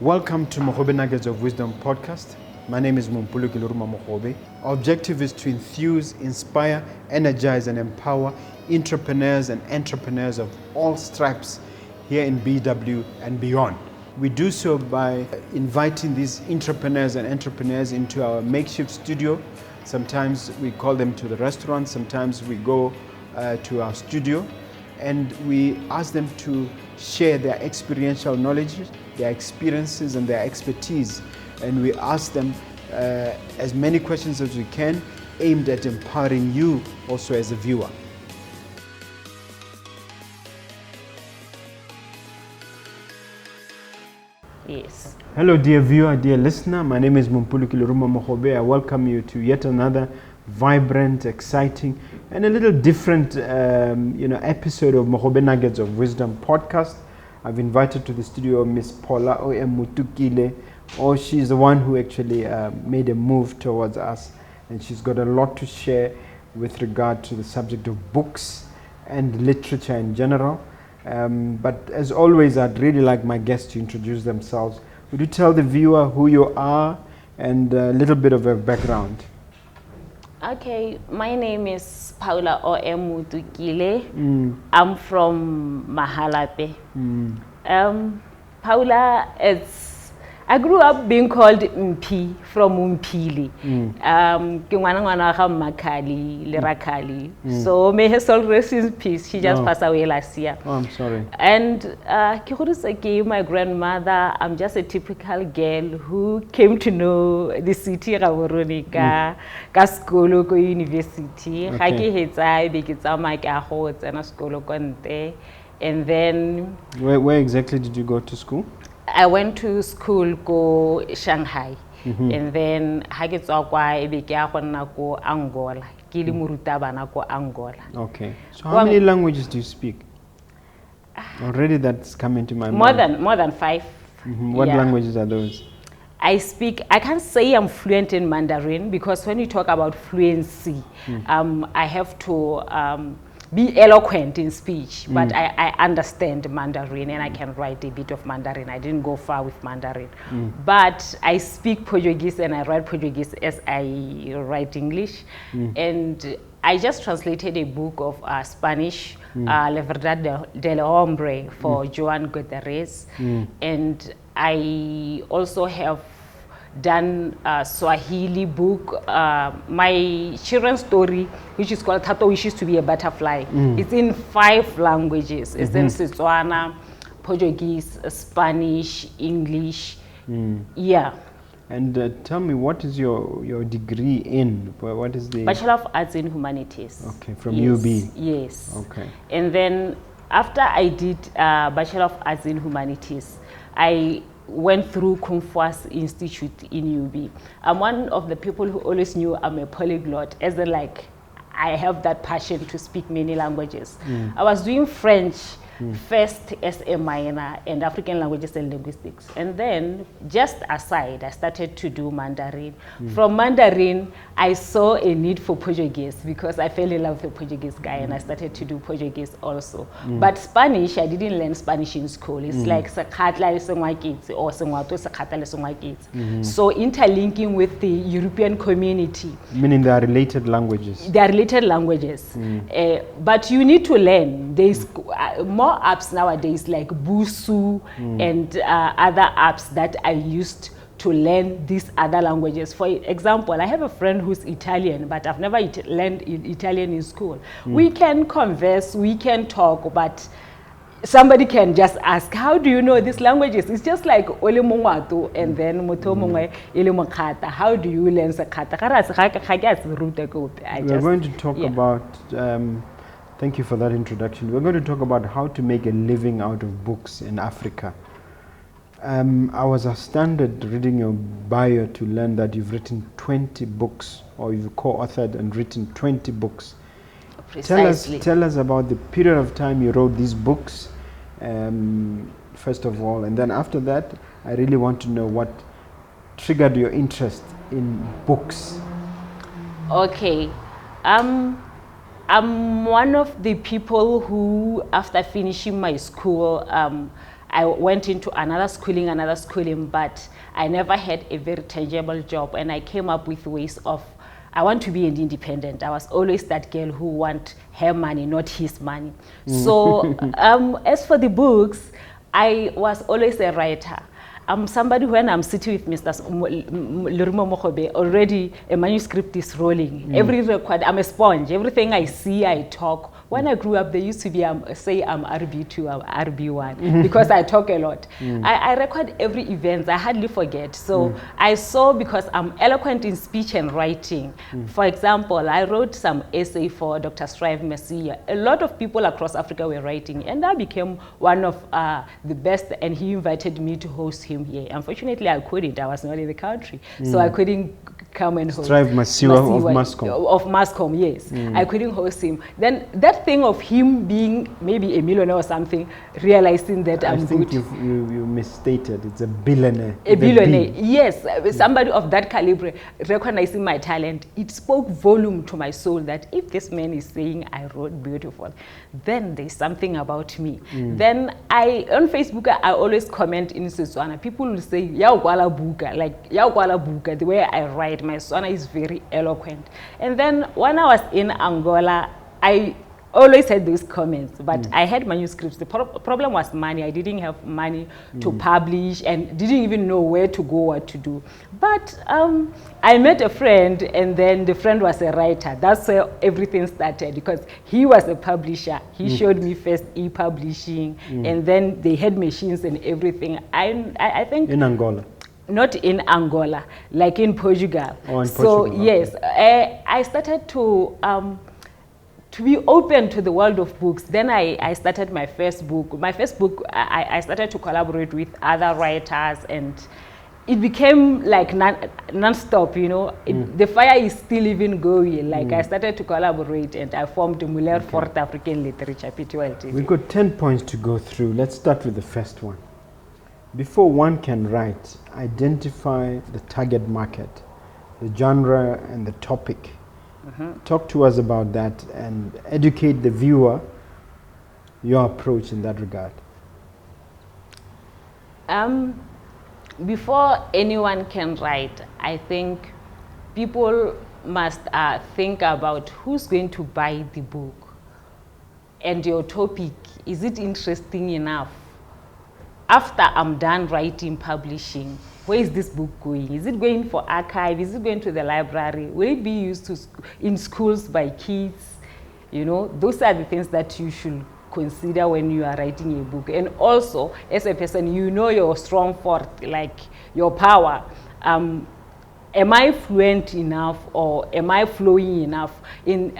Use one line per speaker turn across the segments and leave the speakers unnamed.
Welcome to Mogobe Nuggets of Wisdom podcast. My name is Mompoloki Lerumo Mogobe. Our objective is to enthuse, inspire, energize, and empower entrepreneurs and entrepreneurs of all stripes here in BW and beyond. We do so by inviting these entrepreneurs into our makeshift studio. Sometimes we call them to the restaurant, sometimes we go to our studio, and we ask them to share their experiential knowledge, their experiences and their expertise. And we ask them as many questions as we can, aimed at empowering you also as a viewer.
Yes.
Hello dear viewer, dear listener, my name is Mompoloki Lerumo Mogobe. I welcome you to yet another vibrant, exciting, and a little different episode of Mogobe Nuggets of Wisdom podcast. I've invited to the studio Miss Paula Otukile. She's the one who actually made a move towards us, and she's got a lot to share with regard to the subject of books and literature in general. But as always, I'd really like my guests to introduce themselves. Would you tell the viewer who you are and a little bit of a background?
Okay, my name is Paula Otukile. I'm from Mahalape. Paula, I grew up being called Mpi from Umpili. So may her soul rest in peace. She just passed away last year.
Oh, I'm sorry.
And my grandmother, I'm just a typical girl who came to know the city of Veronica, Kaskolo University, and then
Where exactly did you go to school?
I went to school go Shanghai, and then go Angola. Angola.
Okay. So how many languages do you speak? Already that's coming to my mind.
More than 5.
What languages are those?
I can't say I'm fluent in Mandarin, because when you talk about fluency, I have to be eloquent in speech, but I understand Mandarin and I can write a bit of Mandarin. I didn't go far with Mandarin. But I speak Portuguese and I write Portuguese as I write English. And I just translated a book of Spanish, La Verdad del Hombre, for Joan Guterres. And I also have done a Swahili book, my children's story, which is called Tato Wishes to be a Butterfly. It's in 5 languages. It's in Setswana, Portuguese, Spanish, English. Yeah.
And tell me, what is your degree in? What is the
Bachelor of Arts in Humanities?
Okay, from
yes.
UB.
Yes.
Okay.
And then after I did Bachelor of Arts in Humanities, I went through Kumfuas Institute in UB. I'm one of the people who always knew I'm a polyglot, as in I have that passion to speak many languages. I was doing French first as a minor and African languages and linguistics. And then, just aside, I started to do Mandarin. From Mandarin, I saw a need for Portuguese because I fell in love with a Portuguese guy and I started to do Portuguese also. But Spanish, I didn't learn Spanish in school. It's like Sakatla Lesongwakits or Sengwato Sakata Lesongwakits. So interlinking with the European community.
Meaning they are related languages.
They are related languages. But you need to learn. There's more apps nowadays like Busu and other apps that I used to learn these other languages. For example, I have a friend who's Italian, but I've never learned Italian in school. We can converse, we can talk, but somebody can just ask, how do you know these languages? It's just like Ole Mongwato and then Motomongwe Ile Mokata. How do you learn Sakata?
We're going to talk about thank you for that introduction. We're going to talk about how to make a living out of books in Africa. I was astounded reading your bio to learn that you've written 20 books, or you've co-authored and written 20 books.
Precisely.
Tell us about the period of time you wrote these books, first of all, and then after that, I really want to know what triggered your interest in books.
Okay. I'm one of the people who, after finishing my school, I went into another schooling, but I never had a very tangible job, and I came up with ways of, I want to be an independent. I was always that girl who want her money, not his money. So as for the books, I was always a writer. I'm somebody, when I'm sitting with Mr. Lerumo Mogobe, already a manuscript is rolling. Every record, I'm a sponge. Everything I see, I talk. When I grew up, they used to be say I'm RB2, I'm RB1, because I talk a lot. I record every event. I hardly forget. So I saw, because I'm eloquent in speech and writing. For example, I wrote some essay for Dr. Strive Messiah. A lot of people across Africa were writing, and I became one of the best, and he invited me to host him here. Unfortunately, I couldn't. I was not in the country, so I couldn't come and host.
Strive Messiah of Mascom.
Of Mascom, yes. I couldn't host him. Then that thing of him being maybe a millionaire or something, realizing that I'm good.
I think you misstated. It's a billionaire.
A billionaire, yes. Somebody of that caliber, recognizing my talent, it spoke volume to my soul that if this man is saying I wrote beautiful, then there's something about me. Then on Facebook, I always comment in Setswana. People will say, "Ya kwala buka," like "Ya kwala buka." The way I write, my Setswana is very eloquent. And then when I was in Angola, I always had those comments, but I had manuscripts. The problem was money. I didn't have money to publish, and didn't even know where to go, what to do. But I met a friend, and then the friend was a writer. That's where everything started, because he was a publisher. He showed me first e-publishing, and then they had machines and everything. I think
in Angola.
Not in Angola, like in Portugal.
Oh, in
so
Portugal,
yes, I started to be open to the world of books. Then I started my first book. My first book, I started to collaborate with other writers, and it became like non-stop, you know. The fire is still even going. Like I started to collaborate, and I formed Muller for African Literature, EP182.
We've got 10 points to go through. Let's start with the first one. Before one can write, identify the target market, the genre, and the topic. Talk to us about that and educate the viewer your approach in that regard.
Before anyone can write, I think people must think about who's going to buy the book, and your topic. Is it interesting enough? After I'm done writing, publishing, where is this book going? Is it going for archive? Is it going to the library? Will it be used in schools by kids? You know, those are the things that you should consider when you are writing a book. And also, as a person, you know your strong forte, like your power. Am I fluent enough, or am I flowing enough in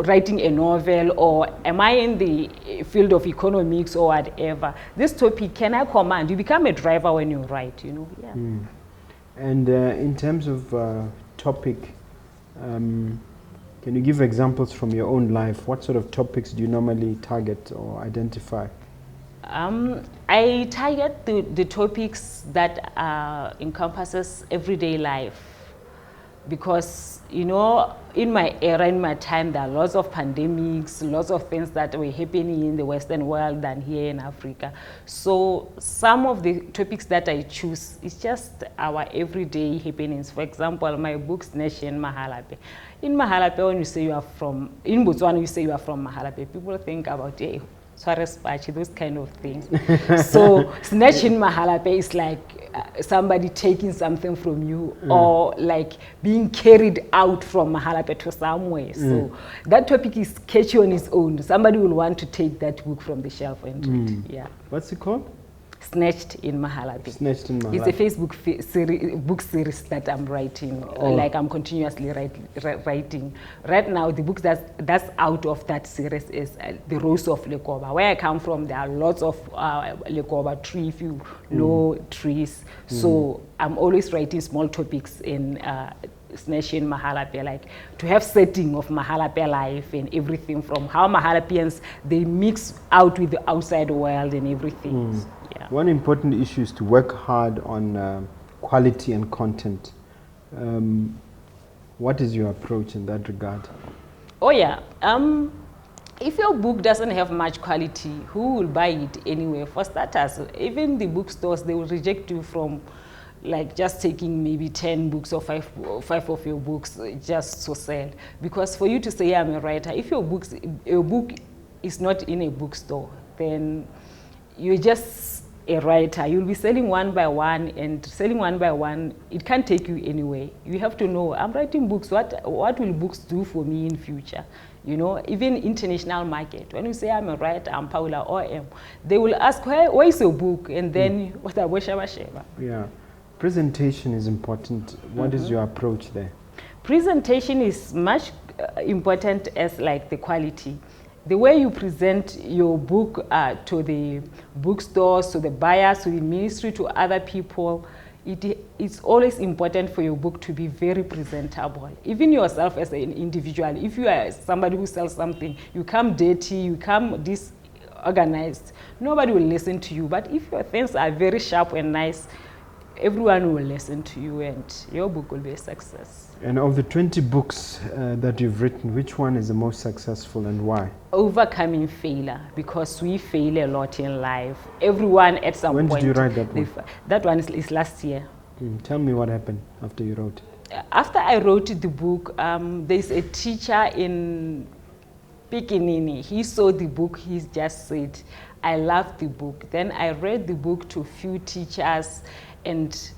writing a novel, or am I in the field of economics or whatever? This topic, can I command? You become a driver when you write, you know. Yeah.
And in terms of topic, can you give examples from your own life? What sort of topics do you normally target or identify? I target the topics that encompasses everyday life, because, you know, in my era, in my time, there are lots of pandemics, lots of things that were happening in the Western world than here in Africa. So some of the topics that I choose is just our everyday happenings. For example, my book's Nation Mahalape. In Mahalape, when you say you are from, in Botswana, you say you are from Mahalape, people think about, hey, those kind of things. So snatching Mahalape is like somebody taking something from you, or like being carried out from Mahalape to somewhere. So that topic is catchy on its own. Somebody will want to take that book from the shelf and read. Yeah. What's it called?
Snatched in Mahalape.
Snatched in Mahalape.
It's a Facebook book series that I'm writing. Like I'm continuously writing. Right now, the book that's out of that series is The Rose of Lekoba. Where I come from, there are lots of Lekoba trees, if you know trees. So I'm always writing small topics in Snatching Mahalape, like to have setting of Mahalape life and everything, from how Mahalapians, they mix out with the outside world and everything. Yeah.
One important issue is to work hard on quality and content. What is your approach in that regard?
Oh yeah, if your book doesn't have much quality, who will buy it anyway? For starters, even the bookstores, they will reject you from like just taking maybe 10 books or five of your books just to sell. Because for you to say I'm a writer, if your book is not in a bookstore, then you're just a writer. You'll be selling one by one, and selling one by one, it can't take you anywhere. You have to know, I'm writing books, what will books do for me in future? You know, even international market. When you say I'm a writer, I'm Paula or M, they will ask, where is your book? And then, what about Sheba?
Yeah. Presentation is important. What is your approach there?
Presentation is much important as like the quality. The way you present your book to the bookstores, to the buyers, to the ministry, to other people, it's always important for your book to be very presentable. Even yourself as an individual, if you are somebody who sells something, you come dirty, you come disorganized, nobody will listen to you. But if your things are very sharp and nice, everyone will listen to you and your book will be a success.
And of the 20 books that you've written, which one is the most successful and why?
Overcoming failure, because we fail a lot in life. Everyone at some point.
When did you write that one?
That one is last year.
Tell me what happened after you wrote it.
After I wrote the book, there's a teacher in Pikinini. He saw the book, he just said, I love the book. Then I read the book to a few teachers, and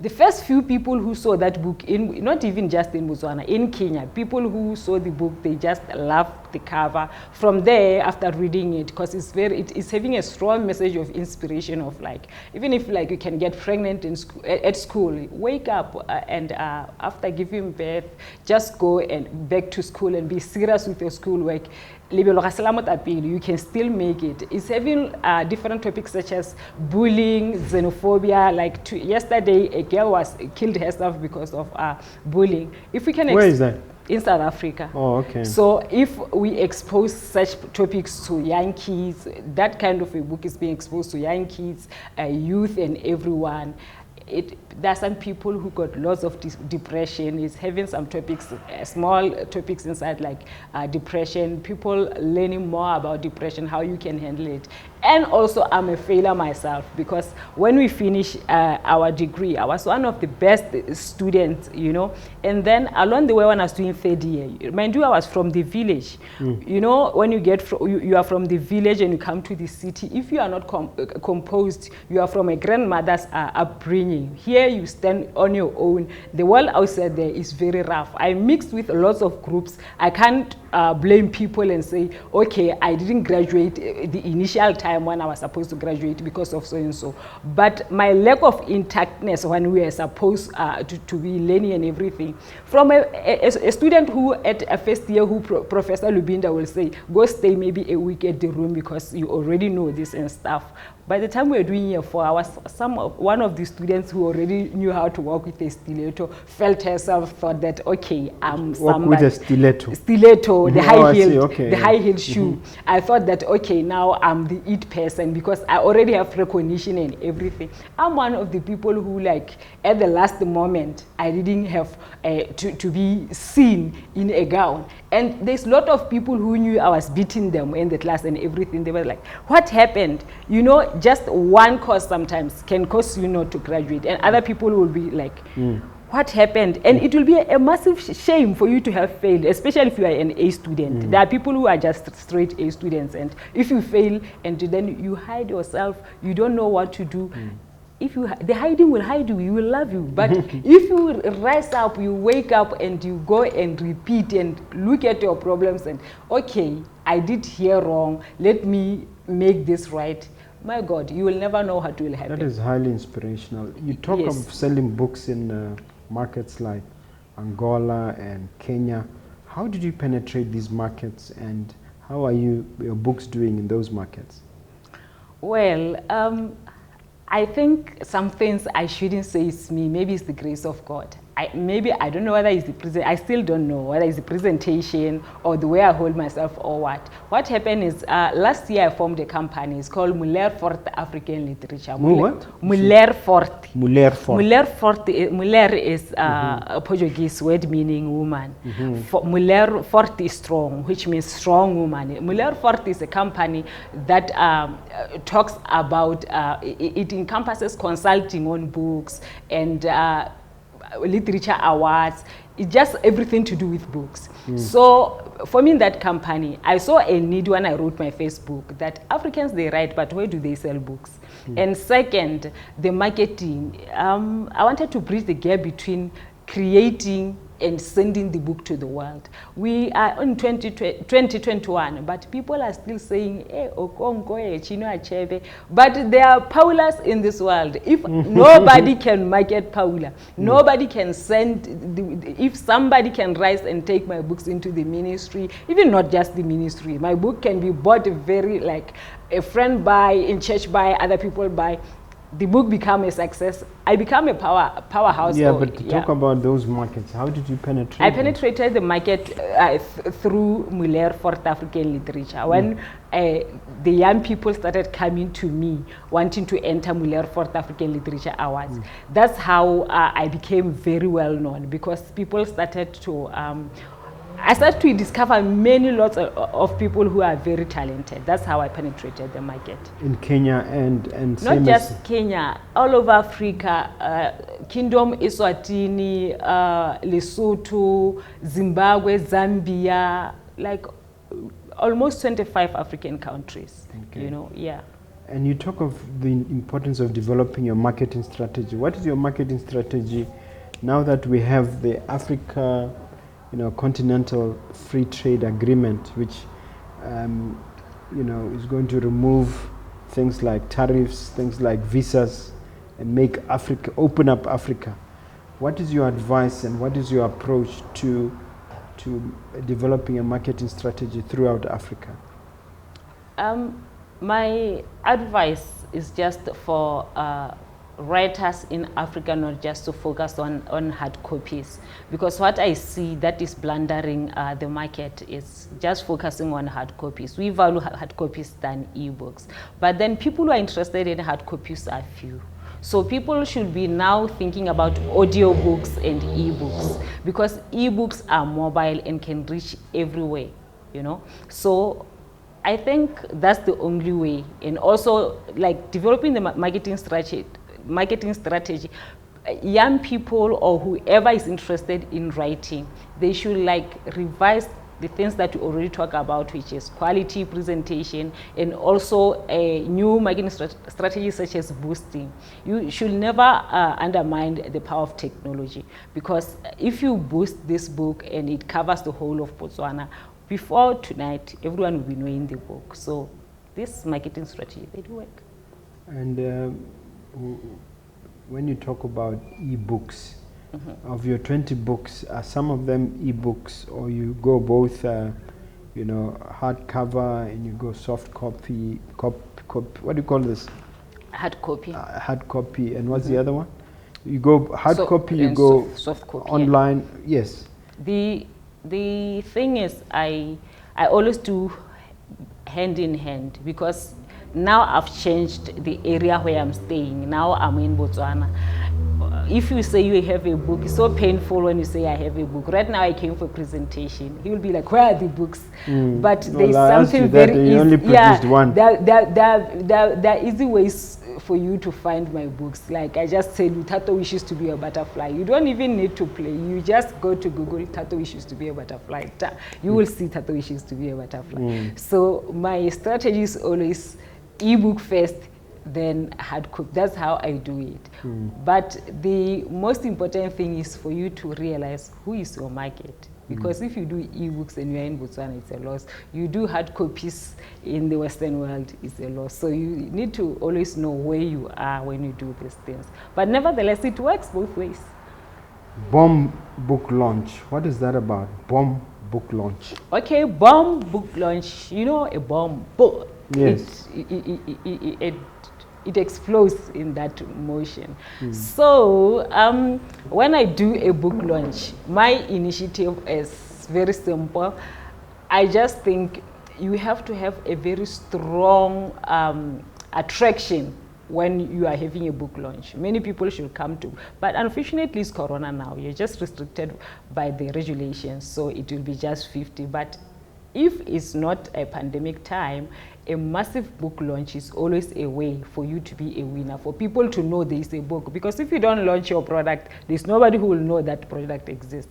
the first few people who saw that book, not even just in Botswana, in Kenya, people who saw the book, they just loved the cover. From there, after reading it, because it's having a strong message of inspiration of like, even if like you can get pregnant at school, wake up and after giving birth, just go and back to school and be serious with your schoolwork. You can still make it. It's having different topics such as bullying, xenophobia. Like yesterday, a girl was killed herself because of bullying. If we can,
where is that?
In South Africa.
Oh, okay.
So if we expose such topics to young kids, that kind of a book is being exposed to young kids, youth, and everyone. There are some people who got lots of depression. It's having some topics, small topics inside like depression, people learning more about depression, how you can handle it. And also I'm a failure myself, because when we finished our degree, I was one of the best students, you know. And then along the way when I was doing third year, mind you, I was from the village. You know, when you get you are from the village and you come to the city, if you are not composed, you are from a grandmother's upbringing. Here you stand on your own. The world outside there is very rough. I mixed with lots of groups. I can't blame people and say, okay, I didn't graduate the initial time when I was supposed to graduate because of so and so. But my lack of intactness when we are supposed to be learning and everything. From a student who at a first year, who Professor Lubinda will say, go stay maybe a week at the room because you already know this and stuff. By the time we were doing year 4 hours, one of the students who already knew how to walk with a stiletto felt herself, thought that, okay, I'm somebody.
Walk with a stiletto?
Stiletto, the high heel shoe. I thought that, okay, now I'm the it person because I already have recognition and everything. I'm one of the people who, like, at the last moment, I didn't have to be seen in a gown. And there's a lot of people who knew I was beating them in the class and everything. They were like, what happened? You know, just one course sometimes can cause you not to graduate. And other people will be like, what happened? And it will be a massive shame for you to have failed, especially if you are an A student. There are people who are just straight A students. And if you fail and then you hide yourself, you don't know what to do. If the hiding will hide you, you will love you. But if you rise up, you wake up and you go and repeat and look at your problems and, okay, I did here wrong, let me make this right. My God, you will never know what will happen.
That is highly inspirational. You talk of selling books in markets like Angola and Kenya. How did you penetrate these markets, and how are your books doing in those markets?
Well, I think some things I shouldn't say it's me. Maybe it's the grace of God. maybe I don't know whether it's I still don't know whether it's the presentation or the way I hold myself or what. What happened is last year I formed a company. It's called Muller Forte African Literature.
What?
Muller Forte.
Muller Forte.
Muller Forte. Muller is a Portuguese word meaning woman. Muller Forte is strong, which means strong woman. Muller Forte is a company that talks about, it encompasses consulting on books and literature awards. It's just everything to do with books. So for me in that company, I saw a need when I wrote my Facebook that Africans, they write, but where do they sell books? And second, the marketing. I wanted to bridge the gap between creating and sending the book to the world. We are in 2021, but people are still saying, hey, Okongo, Chino Achebe. But there are Paulas in this world. If nobody can market Paula, nobody can send, if somebody can rise and take my books into the ministry, even not just the ministry, my book can be bought like a friend buy, in church buy, other people buy. The book became a success. I became a powerhouse.
Yeah, but talk about those markets. How did you penetrate?
I penetrated the market through Muller Forte African Literature. When the young people started coming to me wanting to enter Muller Forte African Literature Awards, that's how I became very well known, because people started to I started to discover lots of people who are very talented. That's how I penetrated the market.
In Kenya and
not just Kenya, all over Africa, Kingdom, Eswatini, Lesotho, Zimbabwe, Zambia, like almost 25 African countries. Okay. You know, yeah.
And you talk of the importance of developing your marketing strategy. What is your marketing strategy now that we have the Africa, continental free trade agreement, which is going to remove things like tariffs, things like visas, and make Africa, open up Africa? What is your advice and what is your approach to developing a marketing strategy throughout Africa?
My advice is just for writers in Africa not just to focus on hard copies, because what I see that is blundering the market is just focusing on hard copies. We value hard copies than ebooks, but then people who are interested in hard copies are few. So people should be now thinking about audiobooks and ebooks, because ebooks are mobile and can reach everywhere, So I think that's the only way. And also, like, developing the marketing strategy, young people or whoever is interested in writing, they should revise the things that we already talk about, which is quality, presentation, and also a new marketing strategy such as boosting. You should never undermine the power of technology, because if you boost this book and it covers the whole of Botswana, before tonight, everyone will be knowing the book. So this marketing strategy, they do work.
And when you talk about e-books, of your 20 books, are some of them e-books, or you go both, hardcover and you go soft copy, what do you call this?
Hard copy.
Hard copy, and what's the other one? You go hard copy, you go
soft copy,
online, yes.
The thing is, I always do hand in hand, because now I've changed the area where I'm staying. Now I'm in Botswana. If you say you have a book, it's so painful when you say I have a book. Right now I came for a presentation. He will be like, where are the books? But there's something very easy.
Only produced one.
There are easy ways for you to find my books. Like I just said, Tato wishes to be a butterfly. You don't even need to play. You just go to Google, Tato wishes to be a butterfly. You will see Tato wishes to be a butterfly. So my strategy is always ebook first, then hard copy. That's how I do it. But the most important thing is for you to realize who is your market. Because if you do ebooks and you're in Botswana, it's a loss. You do hard copies in the Western world, it's a loss. So you need to always know where you are when you do these things. But nevertheless, it works both ways.
Bomb book launch. What is that about? Bomb book launch.
Okay, bomb book launch. A bomb book.
Yes.
it explodes in that motion. So when I do a book launch, my initiative is very simple. I just think you have to have a very strong attraction when you are having a book launch. Many people should come to, but unfortunately it's Corona now. You're just restricted by the regulations, so it will be just 50. But if it's not a pandemic time, a massive book launch is always a way for you to be a winner, for people to know there is a book. Because if you don't launch your product, there's nobody who will know that product exists.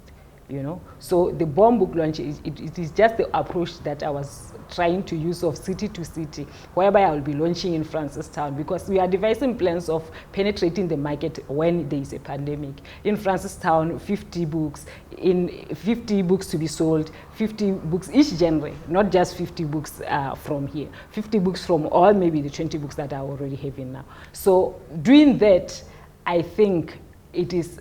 You know, so the bomb book launch it is just the approach that I was trying to use of city to city, whereby I will be launching in Francistown, because we are devising plans of penetrating the market when there is a pandemic. In Francistown, 50 books, in 50 books to be sold, 50 books each genre, not just 50 books from here, 50 books from all maybe the 20 books that I already having now. So doing that, I think it is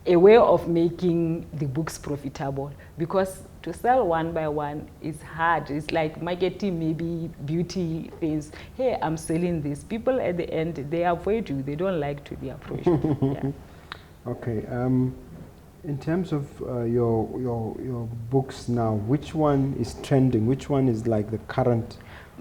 a way of making the books profitable, because to sell one by one is hard. It's like marketing maybe beauty things. Hey, I'm selling this. People at the end, they avoid you. They don't like to be approached. Yeah.
Okay. In terms of your books now, which one is trending? Which one is like the current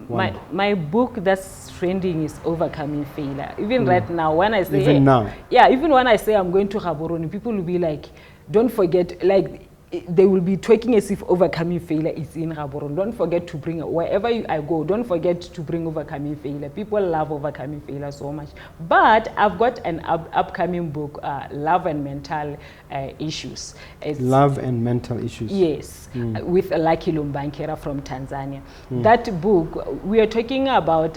one?
My book that's trending is Overcoming Failure. Even right now, when I say...
Even now?
Yeah, even when I say I'm going to Gaborone, people will be like, don't forget, like, they will be talking as if Overcoming Failure is in Gaborone. Don't forget to bring, wherever I go, don't forget to bring Overcoming Failure. People love Overcoming Failure so much. But I've got an upcoming book, Love and Mental Issues. It's
Love and Mental Issues?
Yes, with Lucky Lumbankera from Tanzania. That book, we are talking about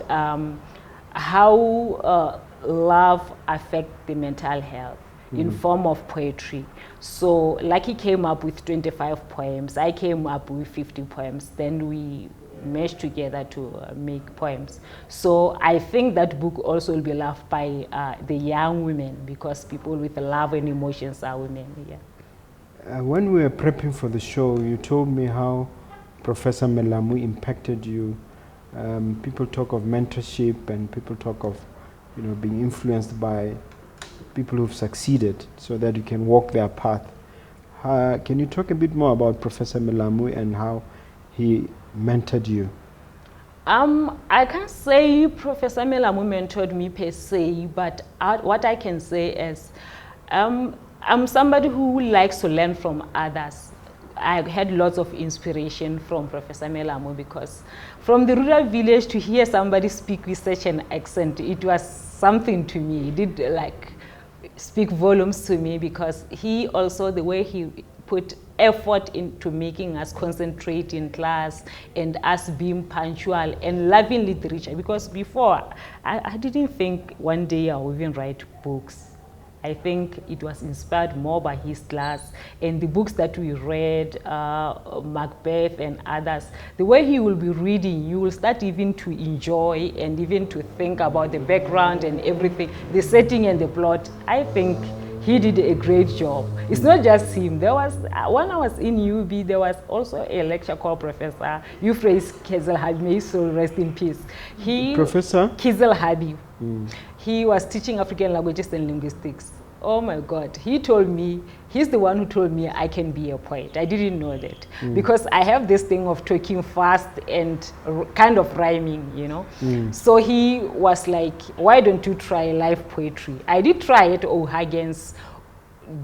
how love affects the mental health in form of poetry. So Lucky came up with 25 poems. I came up with 50 poems. Then we meshed together to make poems. So I think that book also will be loved by the young women, because people with love and emotions are women. Yeah.
When we were prepping for the show, you told me how Professor Melamu impacted you. People talk of mentorship, and people talk of, you know, being influenced by people who've succeeded so that you can walk their path. Can you talk a bit more about Professor Melamu and how he mentored you?
I can't say Professor Melamu mentored me per se, but what I can say is I'm somebody who likes to learn from others. I had lots of inspiration from Professor Melamu, because from the rural village to hear somebody speak with such an accent, it was something to me. It did like speak volumes to me, because he also, the way he put effort into making us concentrate in class and us being punctual and loving literature. Because before, I didn't think one day I would even write books. I think it was inspired more by his class and the books that we read, Macbeth and others. The way he will be reading, you will start even to enjoy and even to think about the background and everything, the setting and the plot. I think he did a great job. It's not just him. There was, when I was in UB, there was also a lecture called Professor Euphrates Kezelhabi, may his soul rest in peace. Professor Kezelhabi. He was teaching African languages and linguistics. Oh my God, he told me, he's the one who told me I can be a poet. I didn't know that, because I have this thing of talking fast and kind of rhyming, you know. So he was like, why don't you try live poetry? I did try at O'Hagan's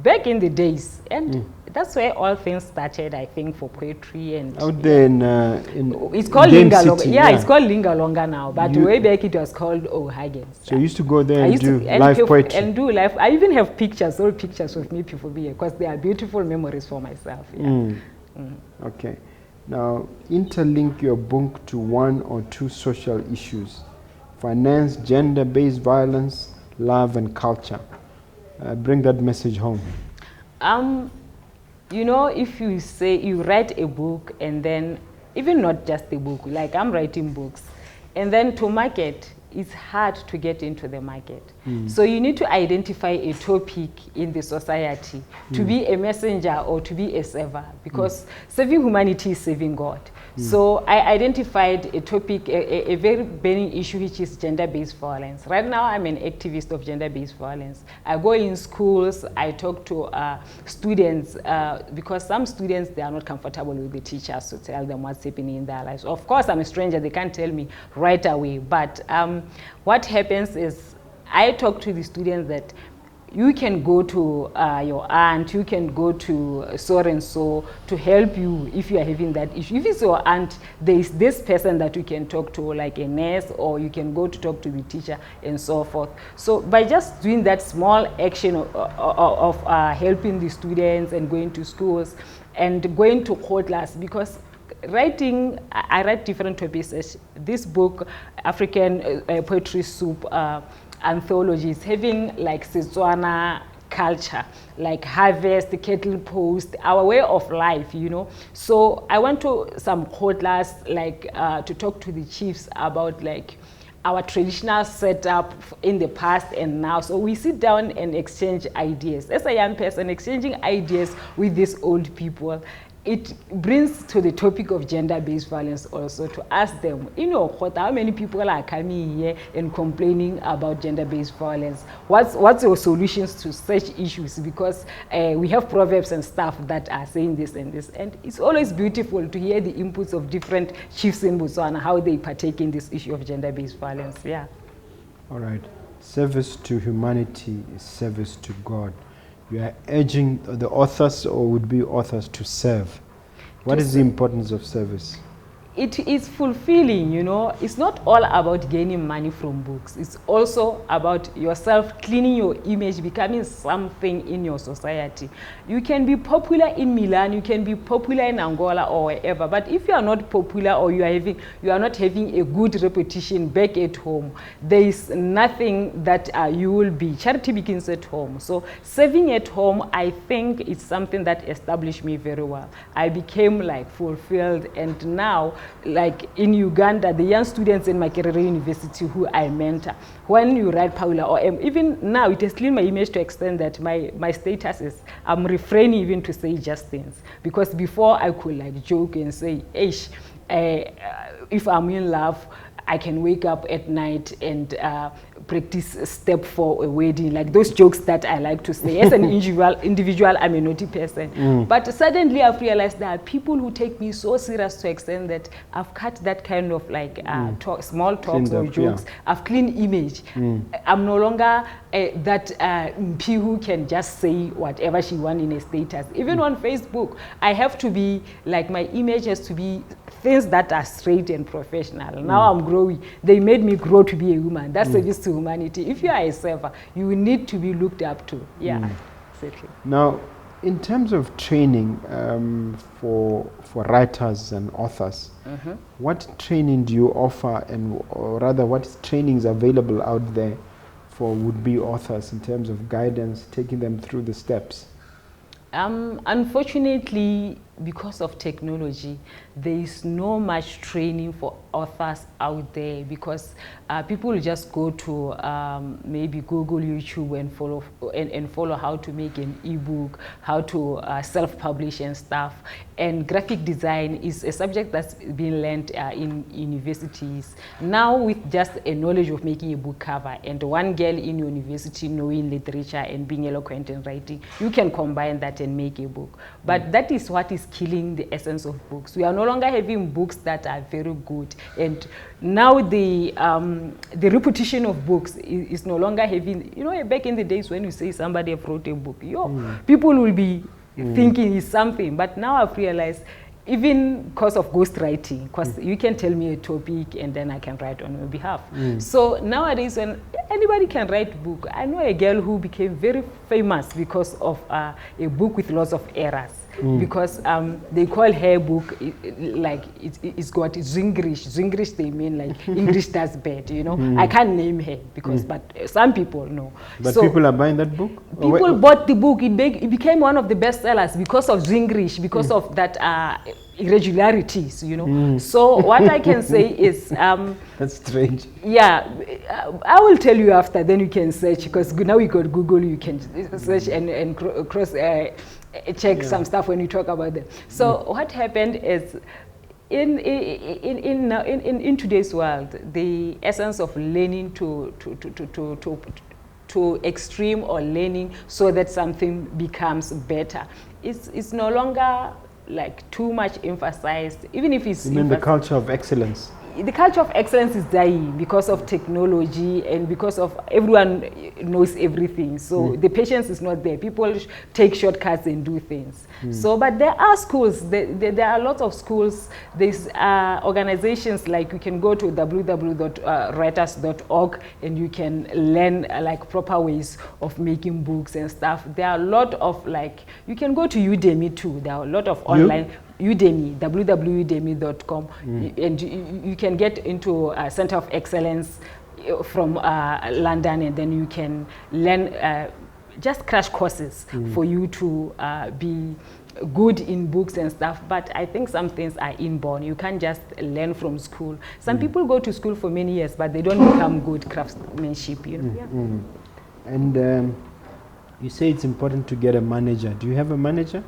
back in the days, and that's where all things started, I think, for poetry. And
out there in
it's called Lingalonga. Yeah, it's called Lingalonga now, but way back it was called O'Hagan's.
So you used to go there and do live poetry?
And do live. I even have pictures, old pictures of me before here, because they are beautiful memories for myself. Yeah.
Okay. Now, interlink your book to one or two social issues: finance, gender-based violence, love, and culture. Bring that message home.
You know, if you say you write a book, and then even not just a book, like I'm writing books, and then to market, it's hard to get into the market. So you need to identify a topic in the society to be a messenger or to be a server, because serving humanity is serving God. So I identified a topic, a very burning issue, which is gender-based violence. Right now, I'm an activist of gender-based violence. I go in schools, I talk to students, because some students, they are not comfortable with the teachers to tell them what's happening in their lives. Of course, I'm a stranger, they can't tell me right away. But what happens is, I talk to the students that you can go to your aunt, you can go to so and so to help you if you are having that issue. If it's your aunt, there is this person that you can talk to, like a nurse, or you can go to talk to the teacher and so forth. So by just doing that small action of helping the students and going to schools and going to court class, because writing, I write different topics. This book, African Poetry Soup, anthologies, having like Setswana culture, like harvest, kettle post, our way of life, you know. So I went to some courtlas, like to talk to the chiefs about like our traditional setup in the past and now. So we sit down and exchange ideas. As a young person, exchanging ideas with these old people, it brings to the topic of gender-based violence also, to ask them, you know, how many people are coming here and complaining about gender-based violence? What's your solutions to such issues? Because we have proverbs and stuff that are saying this and this. And it's always beautiful to hear the inputs of different chiefs in Botswana, how they partake in this issue of gender-based violence. Yeah.
All right. Service to humanity is service to God. You are urging the authors or would-be authors to serve. What is the importance of service?
It is fulfilling, you know. It's not all about gaining money from books. It's also about yourself cleaning your image, becoming something in your society. You can be popular in Milan, you can be popular in Angola or wherever, but if you are not popular or you are not having a good reputation back at home, there is nothing that you will be. Charity begins at home. So serving at home, I think, is something that established me very well. I became like fulfilled, and now, like in Uganda, the young students in Makerere University who I mentor, when you write Paula, or even now, it has cleaned my image to extend that my status is, I'm refraining even to say just things, because before I could like joke and say, Eish, if I'm in love, I can wake up at night and practice a step for a wedding, like those jokes that I like to say. As an individual, I'm a naughty person. But suddenly I've realized there are people who take me so serious to extent that I've cut that kind of like small talks or jokes. Yeah. I've clean image. I'm no longer that MP who can just say whatever she wants in a status. Even on Facebook, I have to be, like my image has to be things that are straight and professional. Now I'm growing. They made me grow to be a woman. That's service to humanity. If you are a server, you need to be looked up to. Yeah, exactly.
Now, in terms of training for writers and authors, what training do you offer, or rather, what training is available out there for would-be authors in terms of guidance, taking them through the steps?
Unfortunately, because of technology, there is no much training for authors out there, because people will just go to maybe Google, YouTube, and follow how to make an ebook, how to self-publish and stuff. And graphic design is a subject that's been learned in universities. Now, with just a knowledge of making a book cover and one girl in university knowing literature and being eloquent in writing, you can combine that and make a book. But that is what is killing the essence of books. We are no longer having books that are very good, and now the repetition of books is no longer having, you know, back in the days when you say somebody wrote a book, people will be thinking it's something, but now I've realized, even because of ghostwriting, because you can tell me a topic and then I can write on your behalf. So nowadays, when anybody can write a book, I know a girl who became very famous because of a book with lots of errors. Because they call her book, like it's got Zinglish. Zinglish, they mean like English that's bad, you know. I can't name her because, but some people know.
But so people are buying that book?
People bought the book. It became one of the best sellers because of Zinglish, because of that irregularities, you know. So what I can say is
that's strange.
Yeah, I will tell you after, then you can search, because now we got Google, you can search and cross check some stuff when you talk about them. So what happened is, In today's world, the essence of learning to extreme or learning so that something becomes better is no longer like too much emphasized, even if it's.
You mean the culture of excellence?
The culture of excellence is dying because of technology and because of everyone knows everything. So the patience is not there. People take shortcuts and do things. So, but there are schools. There are a lot of schools. There's organizations like you can go to www.writers.org and you can learn like proper ways of making books and stuff. There are a lot of like, you can go to Udemy too. There are a lot of online. Udemy, www.udemy.com, and you can get into a center of excellence from London, and then you can learn just crash courses for you to be good in books and stuff. But I think some things are inborn. You can't just learn from school. Some people go to school for many years, but they don't become good craftsmanship. You know.
And you say it's important to get a manager. Do you have a manager?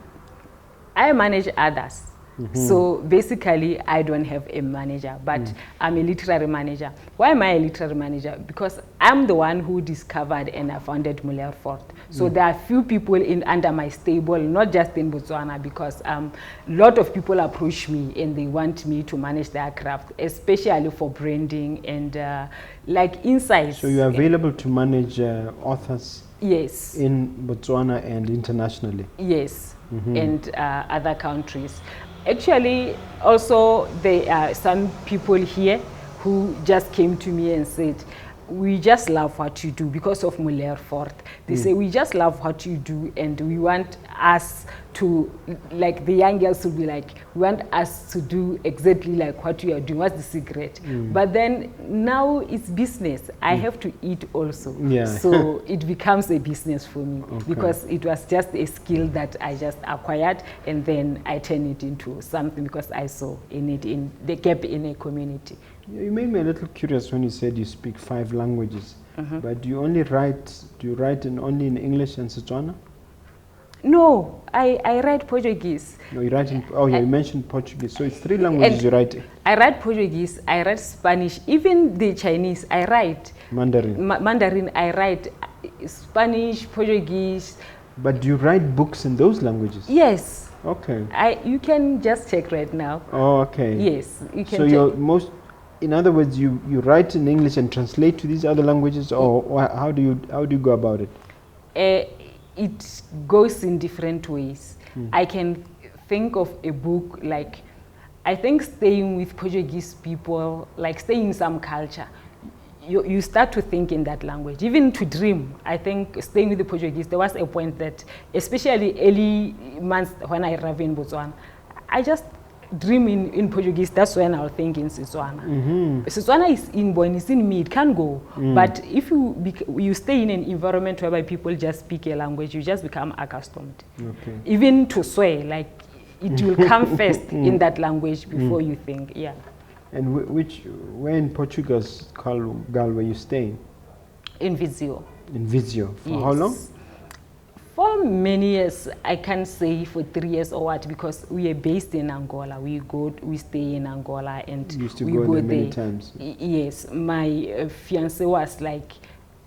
I manage others. So basically, I don't have a manager, but I'm a literary manager. Why am I a literary manager? Because I'm the one who discovered and I founded Moulin Fort. So there are few people under my stable, not just in Botswana, because a lot of people approach me and they want me to manage their craft, especially for branding and like insights.
So you're available to manage authors?
Yes.
In Botswana and internationally?
Yes. And other countries. Actually, also there are some people here who just came to me and said, we just love what you do because of Moulin Fort. They say, we just love what you do and we want us to, like the young girls will be like, we want us to do exactly like what you are doing. What's the secret? But then now it's business. I have to eat also. So it becomes a business for me because it was just a skill that I just acquired and then I turn it into something because I saw in it in the gap in a community.
You made me a little curious when you said you speak 5 languages, but do you write only in English and Setswana?
No, I write Portuguese.
No, you write in, you mentioned Portuguese, so it's 3 languages you write in.
I write Portuguese, I write Spanish, even the Chinese, I write.
Mandarin.
Mandarin, I write Spanish, Portuguese.
But do you write books in those languages?
Yes.
Okay.
You can just check right now.
Oh, okay.
Yes, you can.
So in other words, you write in English and translate to these other languages, or how do you go about it?
It goes in different ways. I can think of a book like, I think staying with Portuguese people, like staying in some culture, you start to think in that language. Even to dream, I think staying with the Portuguese, there was a point that, especially early months when I arrived in Botswana, I just dream in Portuguese. That's when I'll think in Setswana. Setswana is inborn, it's in me, it can go. But if you stay in an environment whereby people just speak a language, you just become accustomed. Even to swear, like it will come first in that language before you think,
And where in Portugal were you staying?
In Viseu.
In Viseu. For how long?
For many years, I can't say for 3 years or what, because we are based in Angola. We stay in Angola, and
you used to
we
go there
there
many times.
Yes, my fiance was like,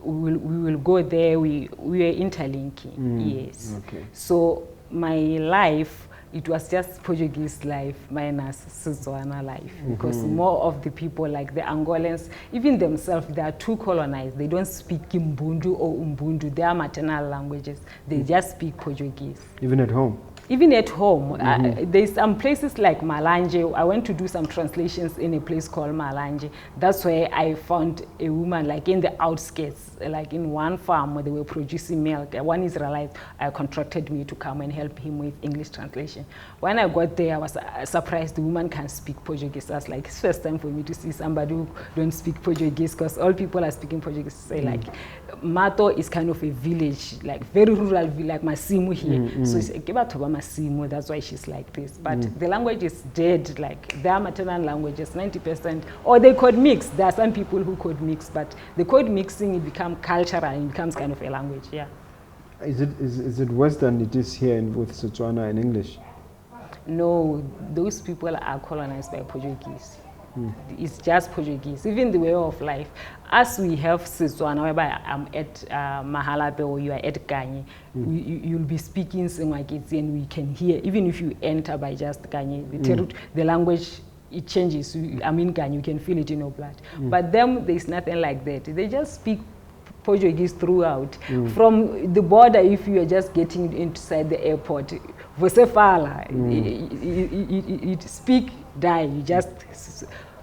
we will go there. We were interlinking. Yes.
Okay.
So my life, it was just Portuguese life minus Setswana life, because more of the people, like the Angolans, even themselves, they are too colonized. They don't speak Kimbundu or Umbundu, their maternal languages. They just speak Portuguese.
Even at home?
Even at home. There's some places like Malanje. I went to do some translations in a place called Malanje. That's where I found a woman like in the outskirts, like in one farm where they were producing milk. One Israelite contracted me to come and help him with English translation. When I got there, I was surprised the woman can speak Portuguese. I was like, it's first time for me to see somebody who don't speak Portuguese, because all people are speaking Portuguese. Say like, Mato is kind of a village, like very rural village, like Masimu here. So it's Masimu, that's why she's like this. But the language is dead, like their maternal languages, 90%, or they could mix. There are some people who could mix, but the code mixing, it becomes cultural and it becomes kind of a language, Is it worse than it is here with Setswana and English? No, those people are colonized by Portuguese. It's just Portuguese. Even the way of life. As we have Setswana, whereby I'm at Mahalape or you are at Kanye, you'll be speaking Sengwakitsi and we can hear, even if you enter by just Kanye, the language, it changes. I mean, Kanye, you can feel it in your blood. But them, there's nothing like that. They just speak Portuguese throughout. From the border, if you are just getting inside the airport, você fala, it speak, die, you just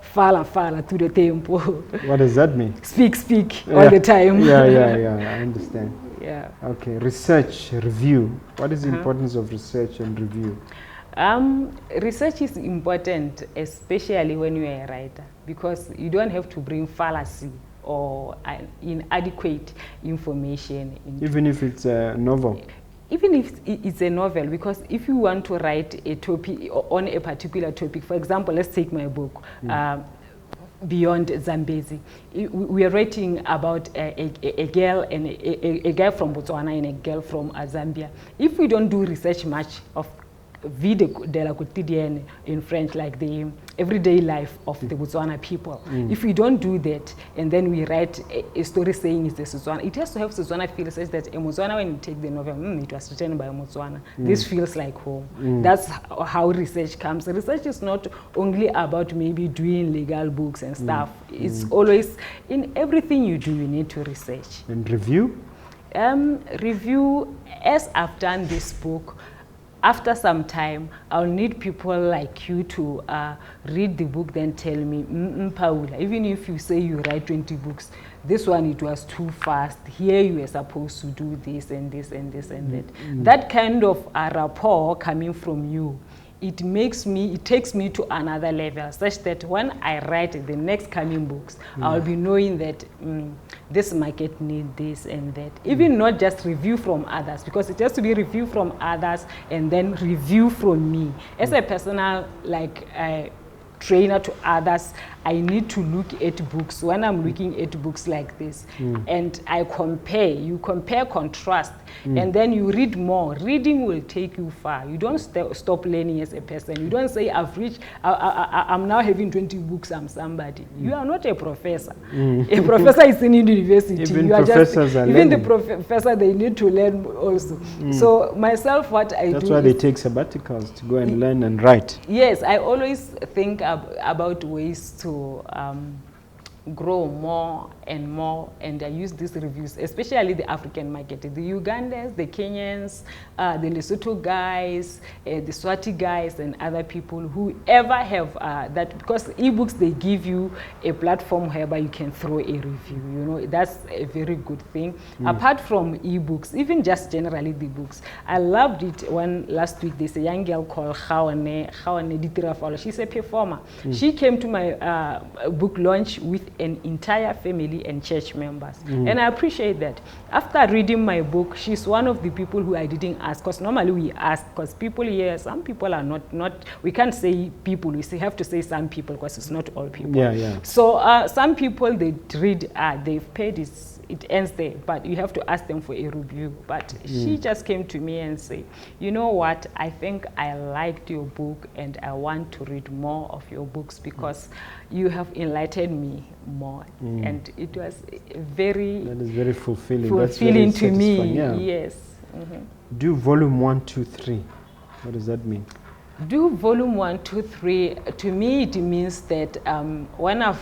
fala to the tempo.
What does that mean?
Speak all the time.
I understand.
Yeah.
Okay, research, review. What is the importance of research and review?
Research is important, especially when you are a writer, because you don't have to bring fallacy or inadequate information.
Even if it's a novel?
Even if it's a novel, because if you want to write a topic on a particular topic, for example, let's take my book, Beyond Zambezi. We are writing about a girl and a girl from Botswana and a girl from Zambia. If we don't do research much of vie de la quotidienne in French, like the everyday life of the Botswana people. If we don't do that, and then we write a story saying it's the Setswana, it has to have Setswana feel, such that a Motswana, when you take the novel, it was written by a Motswana. This feels like home. That's how research comes. Research is not only about maybe doing legal books and stuff. It's always, in everything you do, you need to research.
And review?
Review, as I've done this book, after some time, I'll need people like you to read the book, then tell me, Paula, even if you say you write 20 books, this one, it was too fast. Here you were supposed to do this and this and this and that. That kind of rapport coming from you, it takes me to another level, such that when I write the next coming books, I'll be knowing that this market needs this and that. Even not just review from others, because it has to be review from others and then review from me. As a personal, trainer to others, I need to look at books. When I'm looking at books like this, and I compare, you compare, contrast, and then you read more. Reading will take you far. You don't stop learning as a person. You don't say, I've reached, I'm now having 20 books, I'm somebody. You are not a professor. A professor is in university.
Even
you are
professors are
even
learning.
The professor, they need to learn also. So myself, what I do
That's why they take sabbaticals, to go and learn and write.
Yes, I always think about ways to grow more and more, and I use these reviews, especially the African market, the Ugandans, the Kenyans, the Lesotho guys, the Swati guys, and other people who ever have that, because ebooks, they give you a platform whereby you can throw a review. You know, that's a very good thing. Apart from ebooks, even just generally the books, I loved it when last week there's a young girl called Khawane Ditirafalo. She's a performer. She came to my book launch with an entire family and church members, and I appreciate that. After reading my book, she's one of the people who I didn't ask, because normally we ask, because people here, some people are not we can't say people, we have to say some people, because it's not all people. So some people, they read, they've paid, it ends there, but you have to ask them for a review. But she just came to me and said, you know what, I think I liked your book and I want to read more of your books, because you have enlightened me more. And it was very...
That is very fulfilling.
Fulfilling
That's very
to me,
satisfying,
yes.
Do volume 1, 2, 3. What does that mean?
Do volume 1, 2, 3. To me, it means that when I've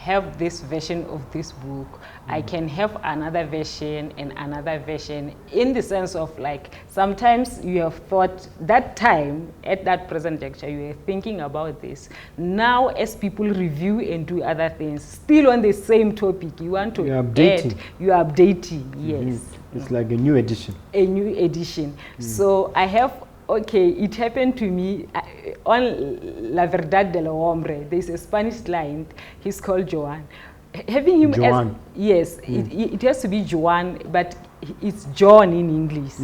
have this version of this book, I can have another version and another version, in the sense of, like, sometimes you have thought that time at that present juncture you were thinking about this. Now as people review and do other things, still on the same topic, you want to
You're updating.
You're updating, yes.
It's like a new edition.
A new edition. So I have, okay, it happened to me on La Verdad de la Hombre. There's a Spanish client, he's called Joan. Having him
Joan.
as, yes, it has to be Joan, but it's John in English.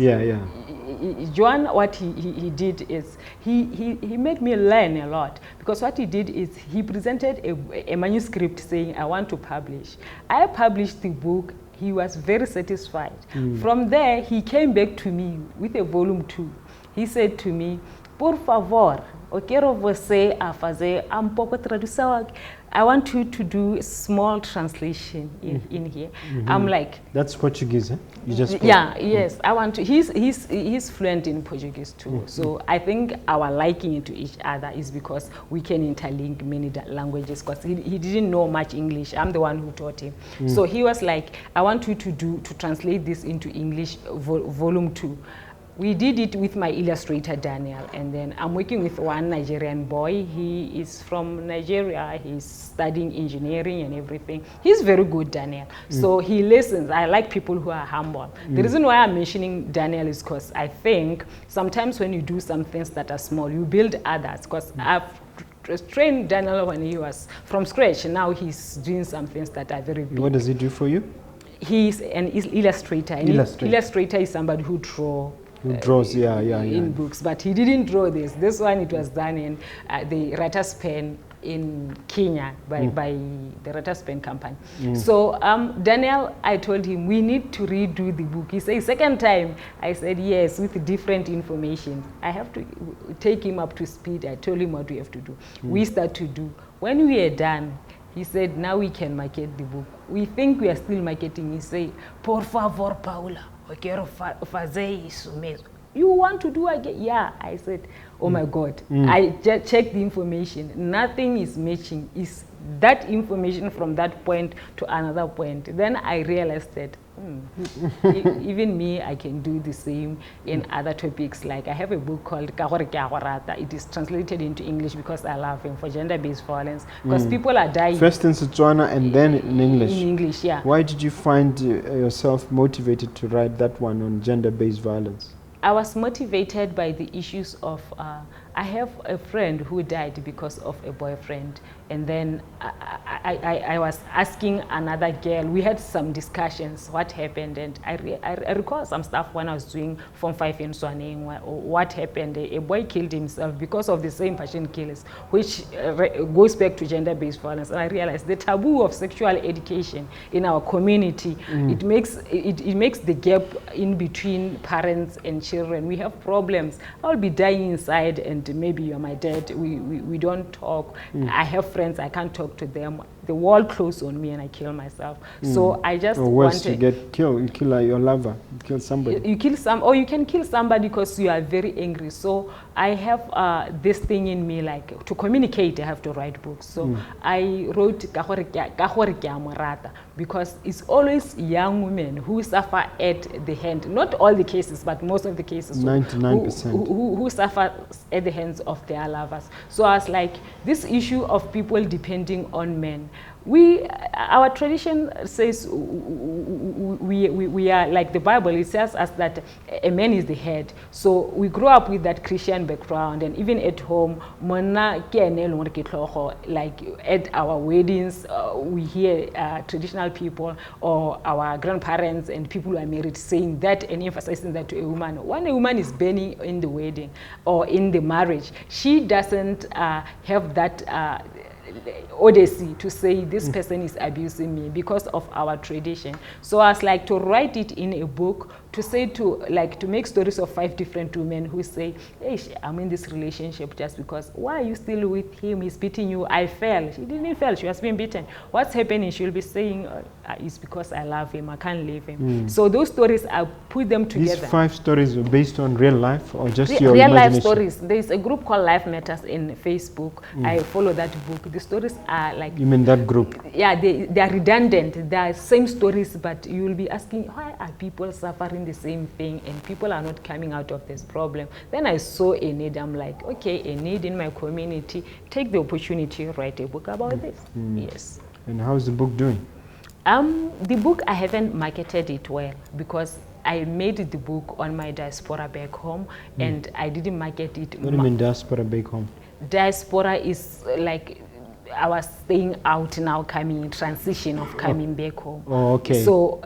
Joan, what he did is, he made me learn a lot, because what he did is he presented a manuscript saying, I want to publish. I published the book. He was very satisfied. From there, he came back to me with a volume 2. He said to me, por favor, eu quero você a fazer pouco tradução. I want you to do a small translation in here. I'm like,
that's Portuguese, eh? You just spoke.
Yeah, yes. I want to. He's fluent in Portuguese too. So I think our liking to each other is because we can interlink many languages. Because he didn't know much English. I'm the one who taught him. So he was like, I want you to translate this into English, volume 2. We did it with my illustrator, Daniel, and then I'm working with one Nigerian boy. He is from Nigeria. He's studying engineering and everything. He's very good, Daniel. So he listens. I like people who are humble. The reason why I'm mentioning Daniel is because I think sometimes when you do some things that are small, you build others. Because I've trained Daniel when he was from scratch, and now he's doing some things that are very big.
What does he do for you?
He's an illustrator. Illustrator is somebody who draws.
Who draws,
in books, but he didn't draw this. This one, it was done in the Writer's Pen in Kenya by the Writer's Pen company. So Daniel, I told him we need to redo the book. He said, second time. I said yes, with different information. I have to take him up to speed. I told him what we have to do. We start to do. When we are done, he said, now we can market the book. We think we are still marketing. He said, por favor, Paula. You want to do again? Yeah. I said, oh my God. I just checked the information. Nothing is matching. Is that information from that point to another point. Then I realized that even me, I can do the same in other topics. Like I have a book called It is translated into English because I love him, for gender-based violence. Because people are dying.
First in Setswana and then in English.
In English, yeah.
Why did you find yourself motivated to write that one on gender-based violence?
I was motivated by the issues of, I have a friend who died because of a boyfriend. And then I was asking another girl, we had some discussions, what happened, and I recall some stuff when I was doing Form 5 in Swaneng, what happened, a boy killed himself because of the same passion killers, which goes back to gender-based violence. And I realized the taboo of sexual education in our community, it makes the gap in between parents and children. We have problems. I'll be dying inside and maybe you're my dad, we don't talk. I have friends, I can't talk to them. The world closed on me and I kill myself. So I just
wanted to get killed. You kill your lover. You kill somebody.
You kill or you can kill somebody because you are very angry. So I have this thing in me, like to communicate, I have to write books. So I wrote because it's always young women who suffer at the hand. Not all the cases, but most of the cases.
99%.
Who suffer at the hands of their lovers. So I was like, this issue of people depending on men. Our tradition says we are like the Bible. It says us that a man is the head. So we grew up with that Christian background, and even at home, like at our weddings, we hear traditional people or our grandparents and people who are married saying that and emphasizing that to a woman. When a woman is burning in the wedding or in the marriage, she doesn't have that odyssey to say this person is abusing me because of our tradition. So I was like to write it in a book to say to make stories of 5 different women who say, hey, I'm in this relationship just because. Why are you still with him? He's beating you. I fell. She didn't fall. She was being beaten. What's happening? She'll be saying, it's because I love him. I can't leave him. So those stories, I put them together.
These 5 stories are based on real life or just your
real
imagination?
Life stories. There's a group called Life Matters in Facebook. I follow that book. The stories are like...
You mean that group?
Yeah, they are redundant. They are same stories, but you will be asking, why are people suffering the same thing and people are not coming out of this problem? Then I saw a need. I'm like, okay, a need in my community. Take the opportunity to write a book about this. Yes.
And how's the book doing?
The book, I haven't marketed it well because I made the book on my diaspora back home and I didn't market it.
What do you mean diaspora back home?
Diaspora is like... I was staying out now, coming transition of coming back home.
Oh, okay.
So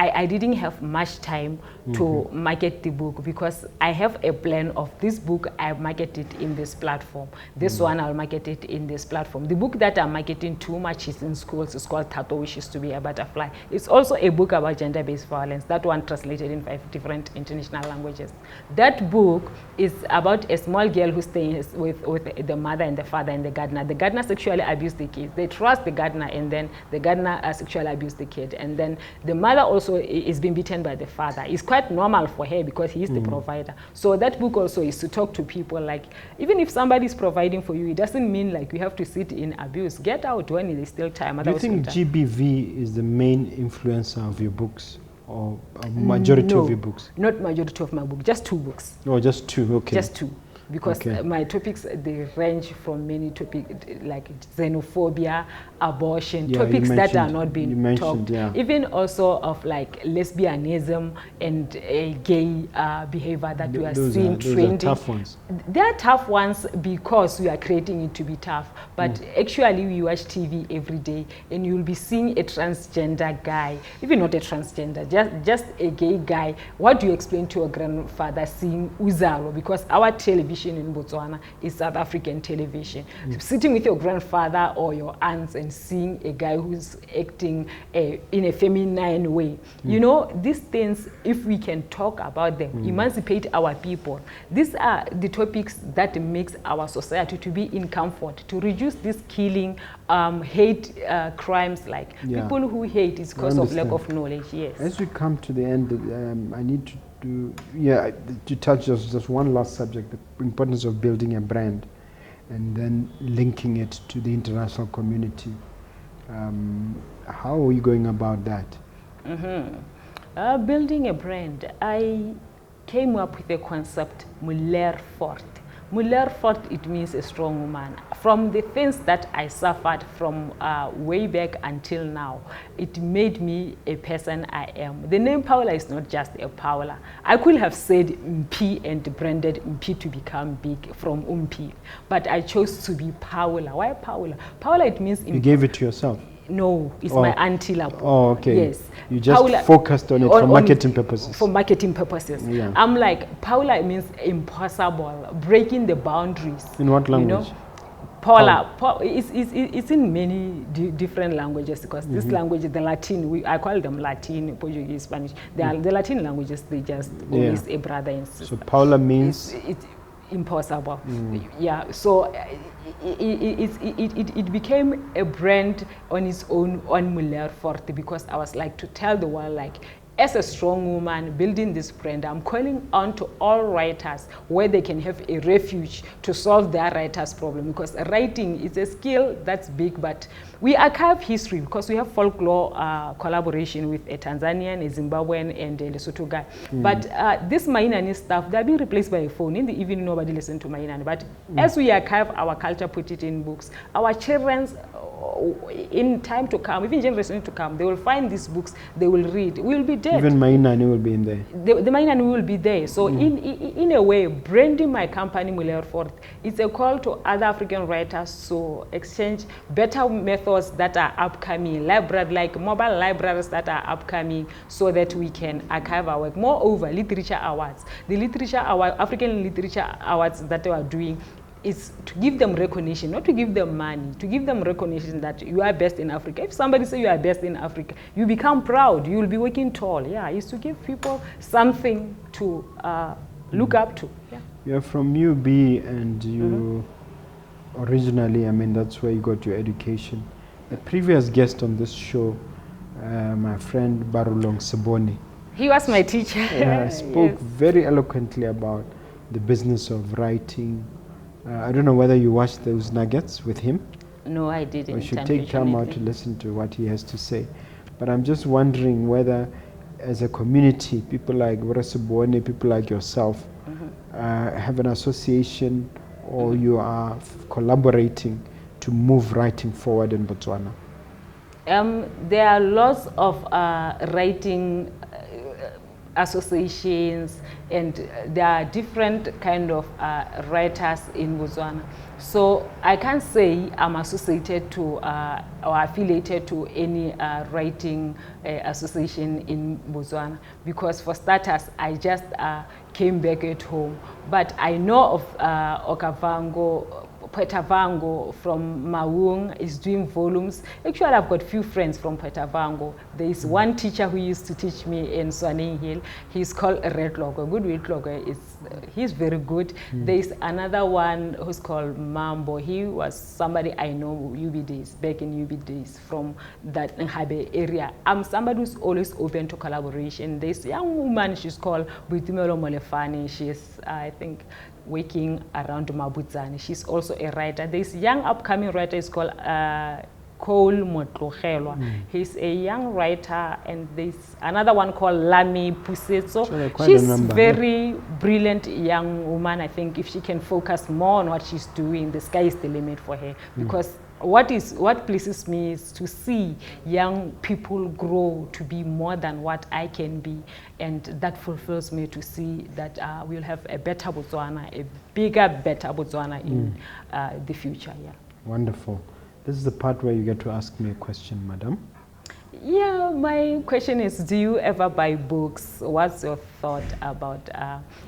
I didn't have much time to market the book, because I have a plan of this book. I market it in this platform. This one I'll market it in this platform. The book that I'm marketing too much is in schools. It's called Tato Wishes to Be a Butterfly. It's also a book about gender-based violence. That one translated in 5 different international languages. That book is about a small girl who stays with the mother and the father and the gardener. The gardener sexually abused the kids. They trust the gardener, and then the gardener sexually abused the kid. And then the mother also is being beaten by the father. It's quite normal for her because he is the provider. So that book also is to talk to people, like, even if somebody is providing for you, it doesn't mean like you have to sit in abuse. Get out when it is still time.
Do you think GBV is the main influencer of your books, or a majority of your books?
Not majority of my book, just 2 books.
Oh, just 2, okay.
Just 2. Because my topics, they range from many topics like xenophobia, abortion, topics that are not being talked. Even also of like lesbianism and gay behavior that we are seeing trending.
Those are tough ones.
They are tough ones because we are creating it to be tough. But actually we watch TV every day, and you'll be seeing a transgender guy, even not a transgender, just a gay guy. What do you explain to your grandfather seeing Uzalo? Because our television in Botswana is South African television. Sitting with your grandfather or your aunts and seeing a guy who's acting in a feminine way. You know, these things, if we can talk about them, emancipate our people. These are the topics that makes our society to be in comfort, to reduce this killing, hate crimes, like people who hate is because of lack of knowledge. Yes.
As we come to the end, I need to touch just one last subject, the importance of building a brand and then linking it to the international community. How are you going about that?
Building a brand, I came up with a concept, Muller Fort. Muller Fort, it means a strong woman. From the things that I suffered from way back until now, it made me a person I am. The name Paula is not just a Paula. I could have said Mpi and branded Mpi to become big from Umpi, but I chose to be Paula. Why Paula? Paula, it means...
You gave it to yourself?
No, it's my auntie Lapo.
Oh, okay.
Yes.
You just Paula, focused on it for marketing purposes.
For marketing purposes. Yeah. I'm like, Paula means impossible, breaking the boundaries.
In what language?
You know? Paula, it's in many different languages, because this language, the Latin, I call them Latin, Portuguese, Spanish. The Latin languages, they just always a brother and sister.
So Paula means?
It's impossible. Yeah, so it became a brand on its own, on Muller Forte, because I was like to tell the world, like, as a strong woman building this brand, I'm calling on to all writers where they can have a refuge to solve their writers' problem, because writing is a skill that's big, but we archive history because we have folklore collaboration with a Tanzanian, a Zimbabwean, and a Lesotho guy. But this Mainani stuff, they're being replaced by a phone. In the evening, nobody listens to Mainani. But as we archive our culture, put it in books, our children's in time to come, even generations to come, they will find these books, they will read. We'll be dead.
Even Mainani will be in there.
The Mainani will be there. So in a way, branding my company, Muller Fort, it's a call to other African writers to exchange better methods that are upcoming, like mobile libraries that are upcoming, so that we can archive our work. Moreover, literature awards. The literature award, African literature awards that we are doing, is to give them recognition, not to give them money, to give them recognition that you are best in Africa. If somebody says you are best in Africa, you become proud, you will be working tall. Yeah, it's to give people something to look up to. Yeah.
You're from UB, and you originally, I mean, that's where you got your education. The previous guest on this show, my friend Barulong Seboni.
He was my teacher.
Spoke very eloquently about the business of writing. I don't know whether you watched those nuggets with him.
No, I didn't.
We should take time out to listen to what he has to say. But I'm just wondering whether, as a community, people like Borasubone, people like yourself, have an association, or you are collaborating to move writing forward in Botswana.
There are lots of writing associations, and there are different kind of writers in Botswana. So I can't say I'm associated to or affiliated to any writing association in Botswana, because for starters, I just came back at home. But I know of Okavango, Petavango from Maung is doing volumes. Actually, I've got few friends from Petavango. There is one teacher who used to teach me in Swaning Hill. He's called Red Logo. Good Red Logo. He's very good. There is another one who's called Mambo. He was somebody I know UB days, back in UB days, from that Nhabe area. I'm somebody who's always open to collaboration. There's a young woman, she's called Buitimelo Molefani. She's, I think, working around Mabudzane. She's also a writer. This young upcoming writer is called Cole Motlogelwa. He's a young writer, and there's another one called Lami Pusetso. She's very brilliant young woman. I think if she can focus more on what she's doing, the sky is the limit for her. Because what pleases me is to see young people grow to be more than what I can be, and that fulfills me to see that we'll have a better Botswana, a bigger, better Botswana in the future. Yeah.
Wonderful. This is the part where you get to ask me a question, madam.
Yeah, my question is, do you ever buy books? What's your thought about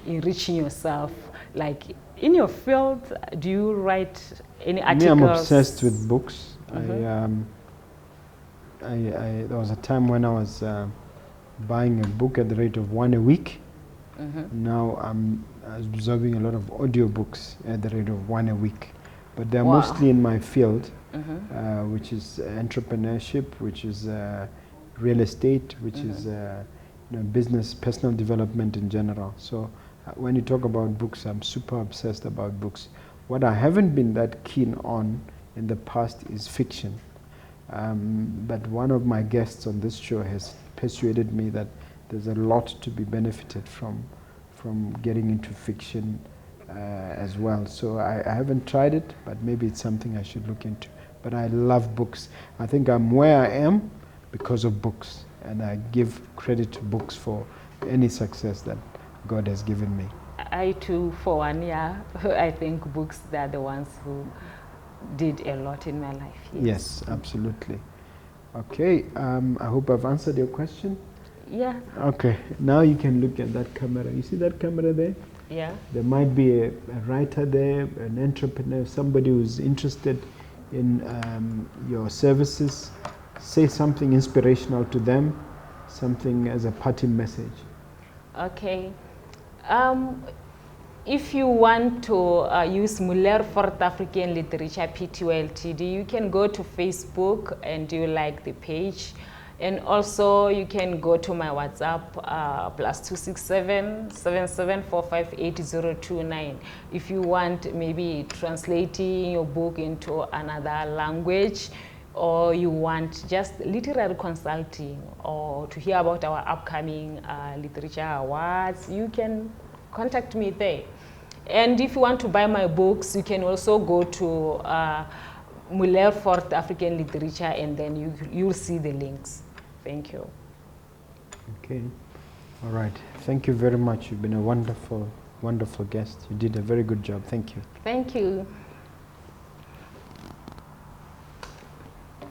enriching yourself? Like in your field, do you write any articles?
Me, I'm obsessed with books. There was a time when I was buying a book at the rate of one a week. Now I'm absorbing a lot of audiobooks at the rate of one a week. But they're mostly in my field, which is entrepreneurship, which is real estate, which is business, personal development in general. So when you talk about books, I'm super obsessed about books. What I haven't been that keen on in the past is fiction. But one of my guests on this show has persuaded me that there's a lot to be benefited from getting into fiction as well. So I haven't tried it, but maybe it's something I should look into. But I love books. I think I'm where I am because of books, and I give credit to books for any success that God has given me.
I too, for one year, I think books, they're the ones who did a lot in my life.
Yes, absolutely. Okay, I hope I've answered your question.
Yeah.
Okay, now you can look at that camera. You see that camera there?
Yeah.
There might be a writer there, an entrepreneur, somebody who's interested in your services. Say something inspirational to them, something as a parting message.
Okay. If you want to use Muller for African Literature Pty Ltd, you can go to Facebook and you like the page. And also you can go to my WhatsApp, +267 77458029. If you want maybe translating your book into another language, or you want just literary consulting, or to hear about our upcoming literature awards, you can contact me there. And if you want to buy my books, you can also go to Muller for African Literature, and then you'll see the links. Thank you.
Okay. All right. Thank you very much. You've been a wonderful, wonderful guest. You did a very good job. Thank you.
Thank you.